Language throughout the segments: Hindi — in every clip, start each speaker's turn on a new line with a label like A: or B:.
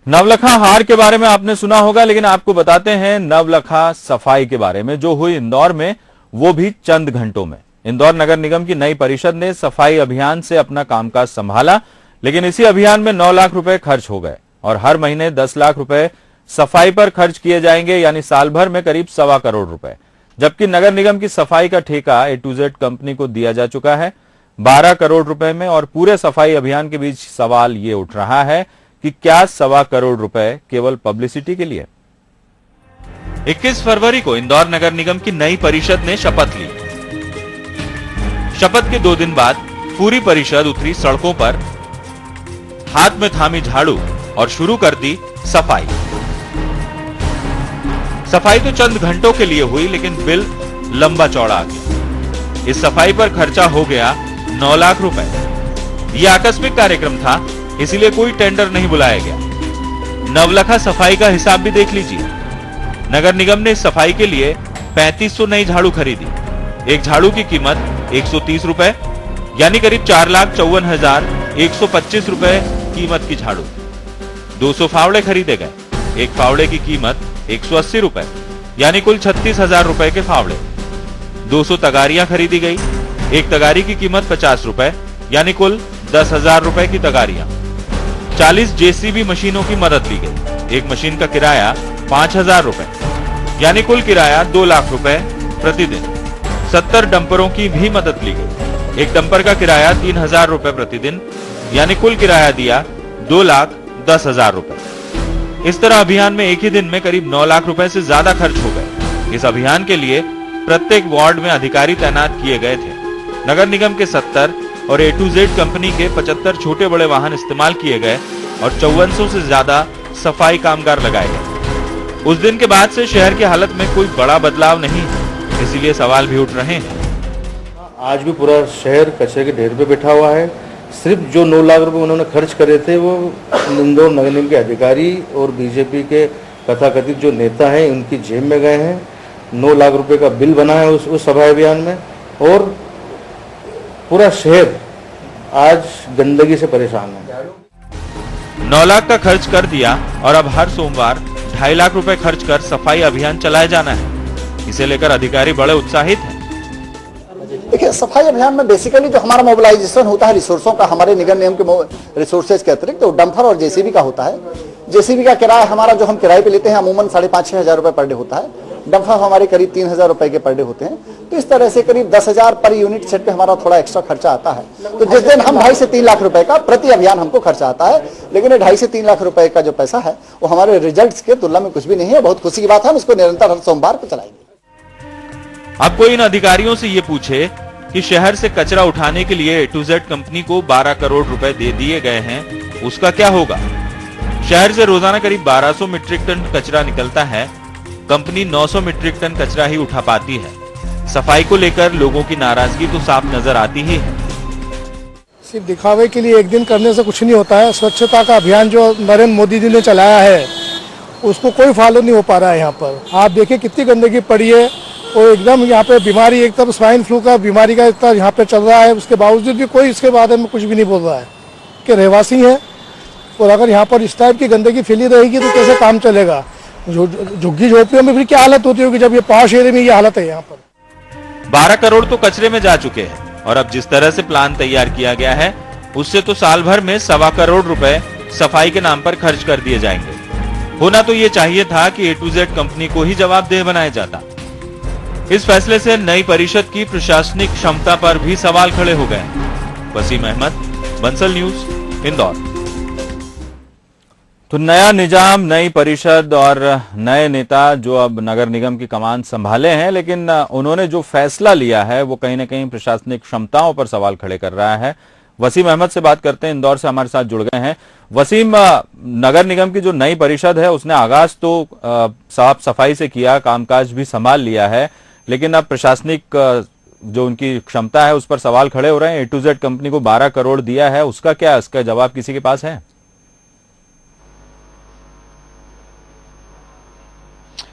A: नवलखा हार के बारे में आपने सुना होगा, लेकिन आपको बताते हैं नवलखा सफाई के बारे में जो हुई इंदौर में, वो भी चंद घंटों में। इंदौर नगर निगम की नई परिषद ने सफाई अभियान से अपना कामकाज संभाला, लेकिन इसी अभियान में 9 लाख रुपए खर्च हो गए और हर महीने 10 लाख रुपए सफाई पर खर्च किए जाएंगे, यानी साल भर में करीब 1.25 करोड़ रुपए। जबकि नगर निगम की सफाई का ठेका A to Z कंपनी को दिया जा चुका है 12 करोड़ रुपए में। और पूरे सफाई अभियान के बीच सवाल ये उठ रहा है कि क्या 1.25 करोड़ रुपए केवल पब्लिसिटी के लिए। 21 फरवरी को इंदौर नगर निगम की नई परिषद ने शपथ ली। शपथ के 2 दिन बाद पूरी परिषद उतरी सड़कों पर, हाथ में थामी झाड़ू और शुरू कर दी सफाई। सफाई तो चंद घंटों के लिए हुई, लेकिन बिल लंबा चौड़ा आ गया। इस सफाई पर खर्चा हो गया 9 लाख रुपए। यह आकस्मिक कार्यक्रम था, इसीलिए कोई टेंडर नहीं बुलाया गया। नवलखा सफाई का हिसाब भी देख लीजिए। नगर निगम ने इस सफाई के लिए 3500 नई झाड़ू खरीदी। एक झाड़ू की कीमत 130 रुपए, यानी करीब 4,54,125 रुपए कीमत की झाड़ू। 200 फावड़े खरीदे गए। एक फावड़े की कीमत 180 रुपए, यानी कुल 36,000 रुपए के फावड़े। 200 तगारियां खरीदी गई। एक तगारी की कीमत 50 रुपए, यानी कुल 10,000 रुपए की तगारियां। 40 JCB मशीनों की मदद ली गई। एक मशीन का किराया 5,000 रुपए, यानी कुल किराया 2 लाख रुपए प्रतिदिन। 70 डंपरों की भी मदद ली गई। एक डंपर का किराया 3,000 रुपए प्रतिदिन, यानी कुल किराया दिया 2,10,000 रुपए। इस तरह अभियान में एक ही दिन में करीब 9 लाख रुपए से ज्यादा खर्च हो गए। इस अभियान के लिए प्रत्येक वार्ड में अधिकारी तैनात किए गए थे। नगर निगम के 70 और A to Z कंपनी के 75 छोटे बड़े वाहन इस्तेमाल किए गए और 5400 से ज्यादा सफाई कामगार लगाए गए। उस दिन के बाद से शहर की हालत में कोई बड़ा बदलाव नहीं है, इसीलिए सवाल भी उठ रहे हैं।
B: आज भी पूरा शहर कचरे के ढेर पे बैठा हुआ है। सिर्फ जो 9 लाख रुपए उन्होंने खर्च करे थे वो इंदौर नगर निगम के अधिकारी और बीजेपी के तथाकथित जो नेता हैं उनकी जेब में गए हैं। 9 लाख रुपए का बिल बना है उस सफाई अभियान में, और पूरा शहर आज गंदगी से परेशान है।
A: 9 लाख का खर्च कर दिया और अब हर सोमवार 2.5 लाख रुपए खर्च कर सफाई अभियान चलाया जाना है। इसे लेकर अधिकारी बड़े उत्साहित हैं।
C: देखिए, सफाई अभियान में बेसिकली जो हमारा मोबिलाइजेशन होता है रिसोर्सों का, हमारे निगम नियम के रिसोर्सेज के अतिरिक्त तो डंपर और जेसीबी का होता है। जेसीबी का किराया हमारा जो हम किराए पे लेते हैं अमूमन 5,500-6 हजार रुपए पर डे होता है। डंपर हमारे करीब 3,000 रुपए के पर डे होते हैं। तो इस तरह से करीब 10,000 पर यूनिट सेट पे हमारा थोड़ा एक्स्ट्रा खर्चा आता है। तो जिस दिन हम 2.5 से 3 लाख रुपए का प्रति अभियान हमको खर्चा आता है, लेकिन ये 2.5 से 3 लाख रुपए का जो पैसा है वो हमारे रिजल्ट के तुलना में कुछ भी नहीं है। बहुत खुशी की बात है, हम इसको निरंतर हर सोमवार को चलाएंगे।
A: अब कोई इन अधिकारियों से ये पूछे कि शहर से कचरा उठाने के लिए A to Z कंपनी को 12 करोड़ रुपए दे दिए गए हैं, उसका क्या होगा। शहर से रोजाना करीब 1200 मीट्रिक टन कचरा निकलता है। कंपनी 900 मीट्रिक टन कचरा ही उठा पाती है। सफाई को लेकर लोगों की नाराजगी तो साफ नजर आती ही है।
D: सिर्फ दिखावे के लिए एक दिन करने से कुछ नहीं होता है। स्वच्छता का अभियान जो नरेंद्र मोदी जी ने चलाया है उसको कोई फॉलो नहीं हो पा रहा है। यहाँ पर आप देखिए कितनी गंदगी पड़ी है और एकदम यहाँ पे बीमारी, एक तरफ स्वाइन फ्लू का बीमारी का इतना यहाँ पे चल रहा है, उसके बावजूद भी कोई इसके बारे में कुछ भी नहीं बोल रहा है कि रहवासी है। और अगर यहाँ पर इस टाइप की गंदगी फैली रहेगी तो कैसे काम चलेगा। झुग्गी झोपड़ियों में फिर क्या हालत होती होगी जब ये पॉश एरिया में ये हालत है। यहाँ पर
A: 12 करोड़ तो कचरे में जा चुके हैं और अब जिस तरह से प्लान तैयार किया गया है उससे तो साल भर में 1.25 करोड़ रुपए सफाई के नाम पर खर्च कर दिए जाएंगे। होना तो ये चाहिए था कि A to Z कंपनी को ही जवाबदेह बनाया जाता। इस फैसले से नई परिषद की प्रशासनिक क्षमता पर भी सवाल खड़े हो गए। वसीम अहमद, बंसल न्यूज, इंदौर। तो नया निजाम, नई परिषद और नए नेता जो अब नगर निगम की कमान संभाले हैं, लेकिन उन्होंने जो फैसला लिया है वो कहीं ना कहीं प्रशासनिक क्षमताओं पर सवाल खड़े कर रहा है। वसीम अहमद से बात करते हैं, इंदौर से हमारे साथ जुड़ गए हैं। वसीम, नगर निगम की जो नई परिषद है उसने आगाज तो साफ सफाई से किया, कामकाज भी संभाल लिया है, लेकिन अब प्रशासनिक जो उनकी क्षमता है उस पर सवाल खड़े हो रहे हैं। A to Z कंपनी को 12 करोड़ दिया है, उसका क्या, इसका जवाब किसी के पास है?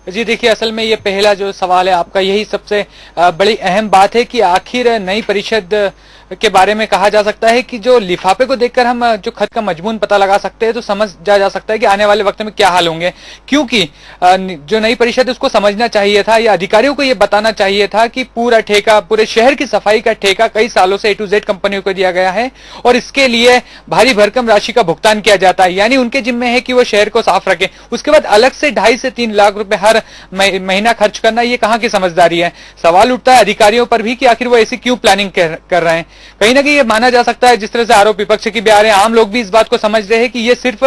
E: जी देखिए, असल में ये पहला जो सवाल है आपका, यही सबसे बड़ी अहम बात है कि आखिर नई परिषद के बारे में कहा जा सकता है कि जो लिफाफे को देखकर हम जो खत का मजमून पता लगा सकते हैं, तो समझ जा सकता है कि आने वाले वक्त में क्या हाल होंगे। क्योंकि जो नई परिषद है उसको समझना चाहिए था या अधिकारियों को ये बताना चाहिए था कि पूरा ठेका, पूरे शहर की सफाई का ठेका कई सालों से A to Z कंपनियों को दिया गया है और इसके लिए भारी भरकम राशि का भुगतान किया जाता है। यानी उनके जिम्मे है कि वो शहर को साफ रखें। उसके बाद अलग से 2.5 से 3 लाख रुपए हर महीना खर्च करना, ये कहां की समझदारी है। सवाल उठता है अधिकारियों पर भी कि आखिर वो ऐसी क्यों प्लानिंग कर रहे हैं। कहीं ना कहीं ये माना जा सकता है, जिस तरह से आरोप विपक्ष की भी आ रहे हैं, आम लोग भी इस बात को समझ रहे हैं कि ये सिर्फ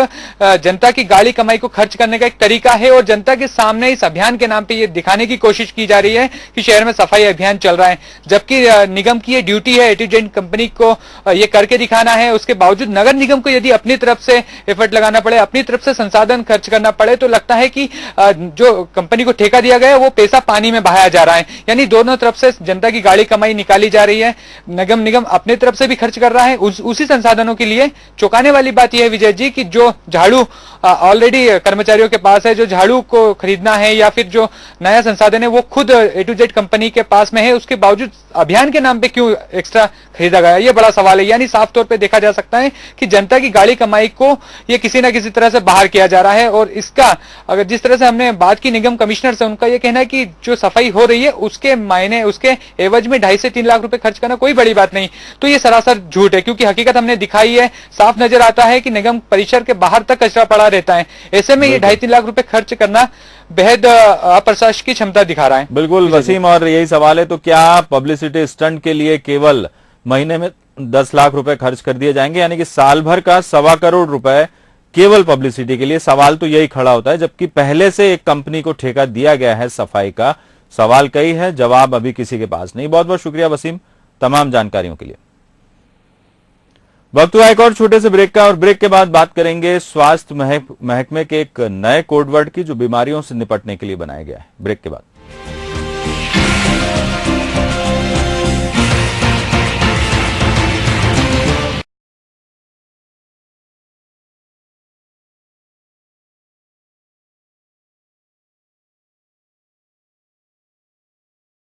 E: जनता की गाड़ी कमाई को खर्च करने का एक तरीका है और जनता के सामने इस अभियान के नाम पे ये दिखाने की कोशिश की जा रही है कि शहर में सफाई अभियान चल रहा है, जबकि निगम की ये ड्यूटी है A to Z कंपनी को ये करके दिखाना है। उसके बावजूद नगर निगम को यदि अपनी तरफ से एफर्ट लगाना पड़े, अपनी तरफ से संसाधन खर्च करना पड़े, तो लगता है कि जो कंपनी को ठेका दिया गया है वो पैसा पानी में बहाया जा रहा है। यानी दोनों तरफ से जनता की गाड़ी कमाई निकाली जा रही है। निगम अपने तरफ से भी खर्च कर रहा है उसी संसाधनों के लिए। चौंकाने वाली बात यह है विजय जी कि जो झाड़ू ऑलरेडी कर्मचारियों के पास है, जो झाड़ू को खरीदना है या फिर जो नया संसाधन है वो खुद A to Z कंपनी के पास में है, उसके बावजूद अभियान के नाम पे क्यों एक्स्ट्रा खरीदा गया, ये बड़ा सवाल है। यानी साफ तौर पे देखा जा सकता है कि जनता की गाड़ी कमाई को ये किसी ना किसी तरह से बाहर किया जा रहा है। और इसका अगर जिस तरह से हमने बात की निगम कमिश्नर से, उनका यह कहना है कि जो सफाई हो रही है उसके मायने, उसके एवज में 2.5 से 3 लाख रुपए खर्च करना कोई बड़ी बात नहीं। तो ये सरासर झूठ है, क्योंकि हकीकत हमने दिखाई है। साफ नजर आता है कि निगम परिसर के बाहर तक कचरा पड़ा रहता है। ऐसे में ये 2.5-3 लाख रुपए खर्च करना बेहद अप्रशासकीय क्षमता दिखा रहा है।
A: बिल्कुल वसीम, और यही सवाल है, तो क्या पब्लिसिटी स्टंट के लिए केवल महीने में 10 लाख रुपए खर्च कर दिए जाएंगे, यानी कि साल भर का 1.25 करोड़ रुपए केवल पब्लिसिटी के लिए? सवाल तो यही खड़ा होता है, जबकि पहले से एक कंपनी को ठेका दिया गया है सफाई का। सवाल कई है, जवाब अभी किसी के पास नहीं। बहुत बहुत शुक्रिया वसीम तमाम जानकारियों के लिए। वक्त हुआ एक और छोटे से ब्रेक का, और ब्रेक के बाद बात करेंगे स्वास्थ्य महकमे के एक नए कोडवर्ड की जो बीमारियों से निपटने के लिए बनाया गया है। ब्रेक के बाद